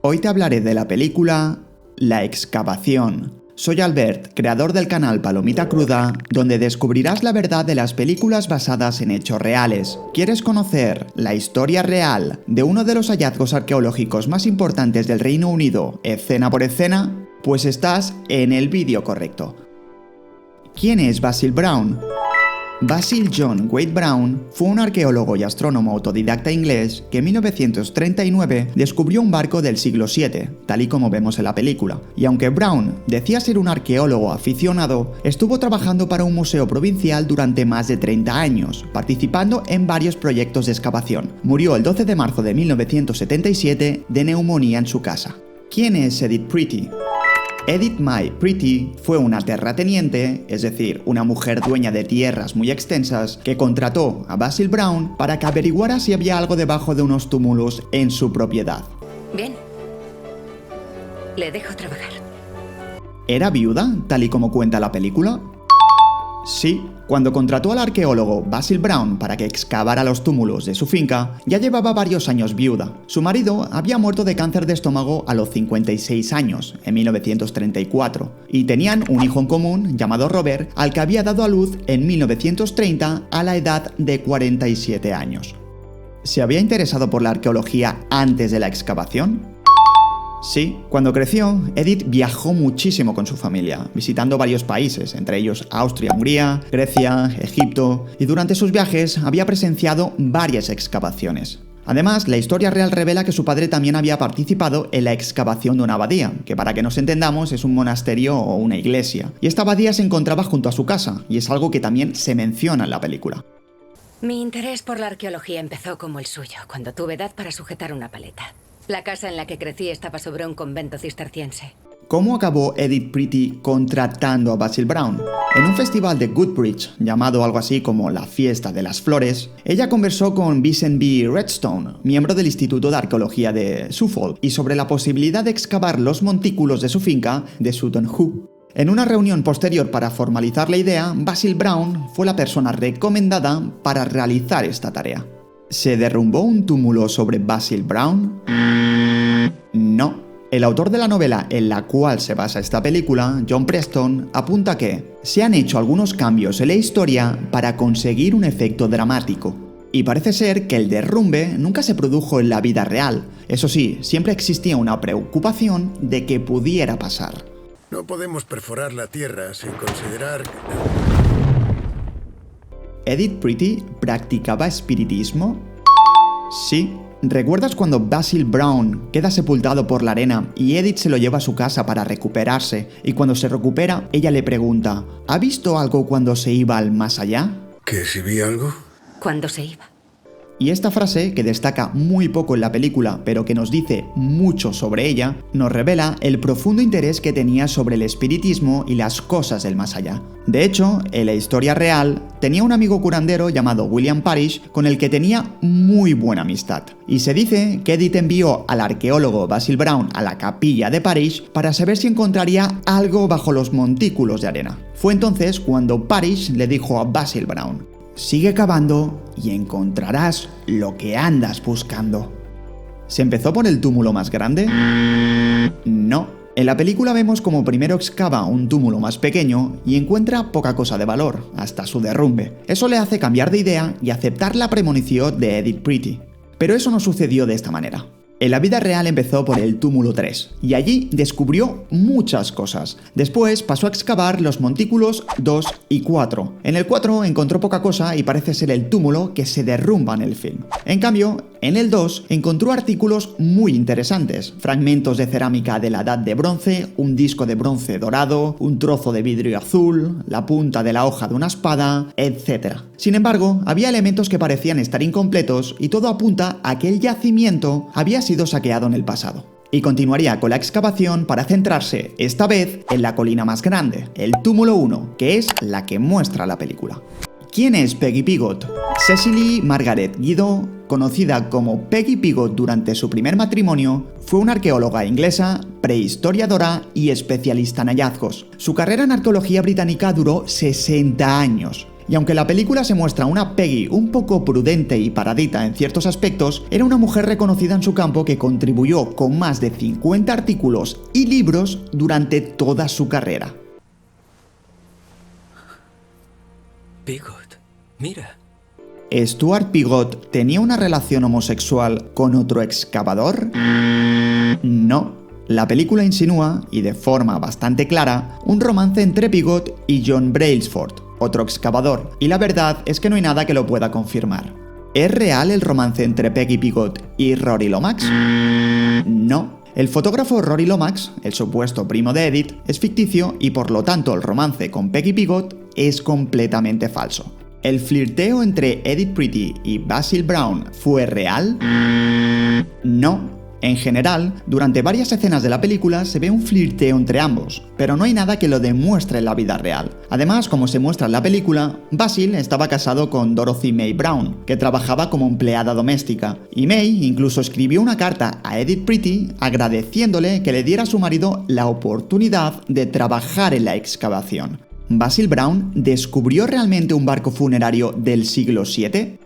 Hoy te hablaré de la película La excavación. Soy Albert, creador del canal Palomita Cruda, donde descubrirás la verdad de las películas basadas en hechos reales. ¿Quieres conocer la historia real de uno de los hallazgos arqueológicos más importantes del Reino Unido, escena por escena? Pues estás en el vídeo correcto. ¿Quién es Basil Brown? Basil John Wade Brown fue un arqueólogo y astrónomo autodidacta inglés que en 1939 descubrió un barco del siglo VII, tal y como vemos en la película. Y aunque Brown decía ser un arqueólogo aficionado, estuvo trabajando para un museo provincial durante más de 30 años, participando en varios proyectos de excavación. Murió el 12 de marzo de 1977 de neumonía en su casa. ¿Quién es Edith Pretty? Edith May Pretty fue una terrateniente, es decir, una mujer dueña de tierras muy extensas, que contrató a Basil Brown para que averiguara si había algo debajo de unos túmulos en su propiedad. Bien. Le dejo trabajar. ¿Era viuda, tal y como cuenta la película? Sí, cuando contrató al arqueólogo Basil Brown para que excavara los túmulos de su finca, ya llevaba varios años viuda. Su marido había muerto de cáncer de estómago a los 56 años, en 1934, y tenían un hijo en común llamado Robert, al que había dado a luz en 1930 a la edad de 47 años. ¿Se había interesado por la arqueología antes de la excavación? Sí, cuando creció, Edith viajó muchísimo con su familia, visitando varios países, entre ellos Austria, Hungría, Grecia, Egipto, y durante sus viajes había presenciado varias excavaciones. Además, la historia real revela que su padre también había participado en la excavación de una abadía, que para que nos entendamos es un monasterio o una iglesia, y esta abadía se encontraba junto a su casa, y es algo que también se menciona en la película. Mi interés por la arqueología empezó como el suyo, cuando tuve edad para sujetar una paleta. La casa en la que crecí estaba sobre un convento cisterciense. ¿Cómo acabó Edith Pretty contratando a Basil Brown? En un festival de Goodbridge, llamado algo así como la Fiesta de las Flores, ella conversó con Vincent B. Redstone, miembro del Instituto de Arqueología de Suffolk, y sobre la posibilidad de excavar los montículos de su finca de Sutton Hoo. En una reunión posterior para formalizar la idea, Basil Brown fue la persona recomendada para realizar esta tarea. ¿Se derrumbó un túmulo sobre Basil Brown? No. El autor de la novela en la cual se basa esta película, John Preston, apunta que se han hecho algunos cambios en la historia para conseguir un efecto dramático. Y parece ser que el derrumbe nunca se produjo en la vida real. Eso sí, siempre existía una preocupación de que pudiera pasar. No podemos perforar la tierra sin considerar... ¿Edith Pretty practicaba espiritismo? Sí. ¿Recuerdas cuando Basil Brown queda sepultado por la arena y Edith se lo lleva a su casa para recuperarse? Y cuando se recupera, ella le pregunta, ¿ha visto algo cuando se iba al más allá? ¿Que si vi algo? ¿Cuándo se iba? Y esta frase, que destaca muy poco en la película, pero que nos dice mucho sobre ella, nos revela el profundo interés que tenía sobre el espiritismo y las cosas del más allá. De hecho, en la historia real, tenía un amigo curandero llamado William Parish, con el que tenía muy buena amistad. Y se dice que Edith envió al arqueólogo Basil Brown a la capilla de Parish para saber si encontraría algo bajo los montículos de arena. Fue entonces cuando Parish le dijo a Basil Brown: sigue cavando y encontrarás lo que andas buscando. ¿Se empezó por el túmulo más grande? No. En la película vemos como primero excava un túmulo más pequeño y encuentra poca cosa de valor, hasta su derrumbe. Eso le hace cambiar de idea y aceptar la premonición de Edith Pretty. Pero eso no sucedió de esta manera. En la vida real empezó por el túmulo 3, y allí descubrió muchas cosas. Después pasó a excavar los montículos 2 y 4. En el 4 encontró poca cosa y parece ser el túmulo que se derrumba en el film. En cambio, en el 2 encontró artículos muy interesantes. Fragmentos de cerámica de la Edad de Bronce, un disco de bronce dorado, un trozo de vidrio azul, la punta de la hoja de una espada, etc. Sin embargo, había elementos que parecían estar incompletos y todo apunta a que el yacimiento había sido saqueado en el pasado. Y continuaría con la excavación para centrarse, esta vez, en la colina más grande, el túmulo 1, que es la que muestra la película. ¿Quién es Peggy Piggott? Cecily Margaret Guido, conocida como Peggy Piggott durante su primer matrimonio, fue una arqueóloga inglesa, prehistoriadora y especialista en hallazgos. Su carrera en arqueología británica duró 60 años. Y aunque la película se muestra una Peggy un poco prudente y paradita en ciertos aspectos, era una mujer reconocida en su campo que contribuyó con más de 50 artículos y libros durante toda su carrera. Pigott, mira. ¿Stuart Pigott tenía una relación homosexual con otro excavador? No. La película insinúa, y de forma bastante clara, un romance entre Pigott y John Brailsford, otro excavador, y la verdad es que no hay nada que lo pueda confirmar. ¿Es real el romance entre Peggy Pigott y Rory Lomax? No. El fotógrafo Rory Lomax, el supuesto primo de Edith, es ficticio y por lo tanto el romance con Peggy Pigott es completamente falso. ¿El flirteo entre Edith Pretty y Basil Brown fue real? No. En general, durante varias escenas de la película se ve un flirteo entre ambos, pero no hay nada que lo demuestre en la vida real. Además, como se muestra en la película, Basil estaba casado con Dorothy Mae Brown, que trabajaba como empleada doméstica, y Mae incluso escribió una carta a Edith Pretty agradeciéndole que le diera a su marido la oportunidad de trabajar en la excavación. ¿Basil Brown descubrió realmente un barco funerario del siglo VII?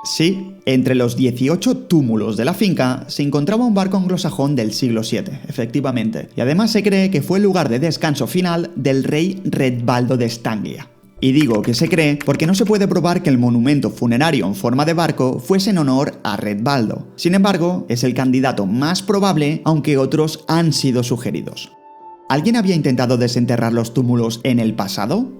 Sí, entre los 18 túmulos de la finca se encontraba un barco anglosajón del siglo VII, efectivamente, y además se cree que fue el lugar de descanso final del rey Redbaldo de Estanglia. Y digo que se cree porque no se puede probar que el monumento funerario en forma de barco fuese en honor a Redbaldo. Sin embargo, es el candidato más probable, aunque otros han sido sugeridos. ¿Alguien había intentado desenterrar los túmulos en el pasado?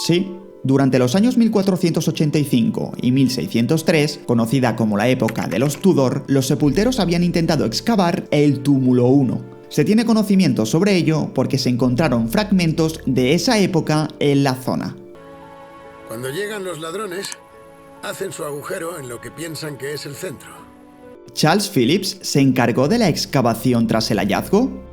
Sí. Durante los años 1485 y 1603, conocida como la época de los Tudor, los sepulteros habían intentado excavar el túmulo 1. Se tiene conocimiento sobre ello porque se encontraron fragmentos de esa época en la zona. Cuando llegan los ladrones, hacen su agujero en lo que piensan que es el centro. ¿Charles Phillips se encargó de la excavación tras el hallazgo?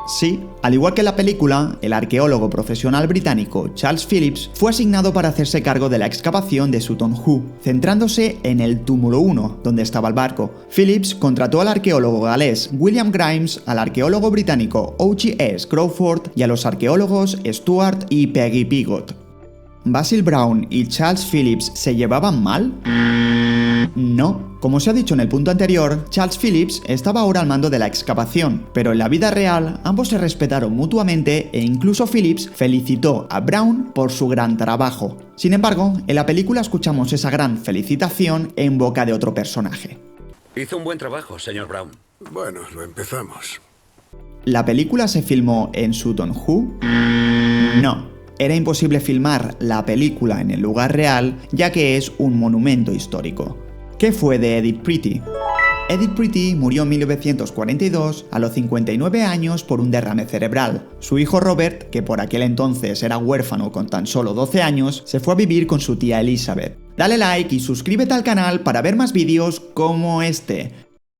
Sí, al igual que en la película, el arqueólogo profesional británico Charles Phillips fue asignado para hacerse cargo de la excavación de Sutton Hoo, centrándose en el túmulo 1, donde estaba el barco. Phillips contrató al arqueólogo galés William Grimes, al arqueólogo británico O.G.S. Crawford y a los arqueólogos Stuart y Peggy Pigott. ¿Basil Brown y Charles Phillips se llevaban mal? No. Como se ha dicho en el punto anterior, Charles Phillips estaba ahora al mando de la excavación, pero en la vida real ambos se respetaron mutuamente e incluso Phillips felicitó a Brown por su gran trabajo. Sin embargo, en la película escuchamos esa gran felicitación en boca de otro personaje. Hizo un buen trabajo, señor Brown. Bueno, lo empezamos. ¿La película se filmó en Sutton Hoo? No. Era imposible filmar la película en el lugar real, ya que es un monumento histórico. ¿Qué fue de Edith Pretty? Edith Pretty murió en 1942 a los 59 años por un derrame cerebral. Su hijo Robert, que por aquel entonces era huérfano con tan solo 12 años, se fue a vivir con su tía Elizabeth. Dale like y suscríbete al canal para ver más vídeos como este.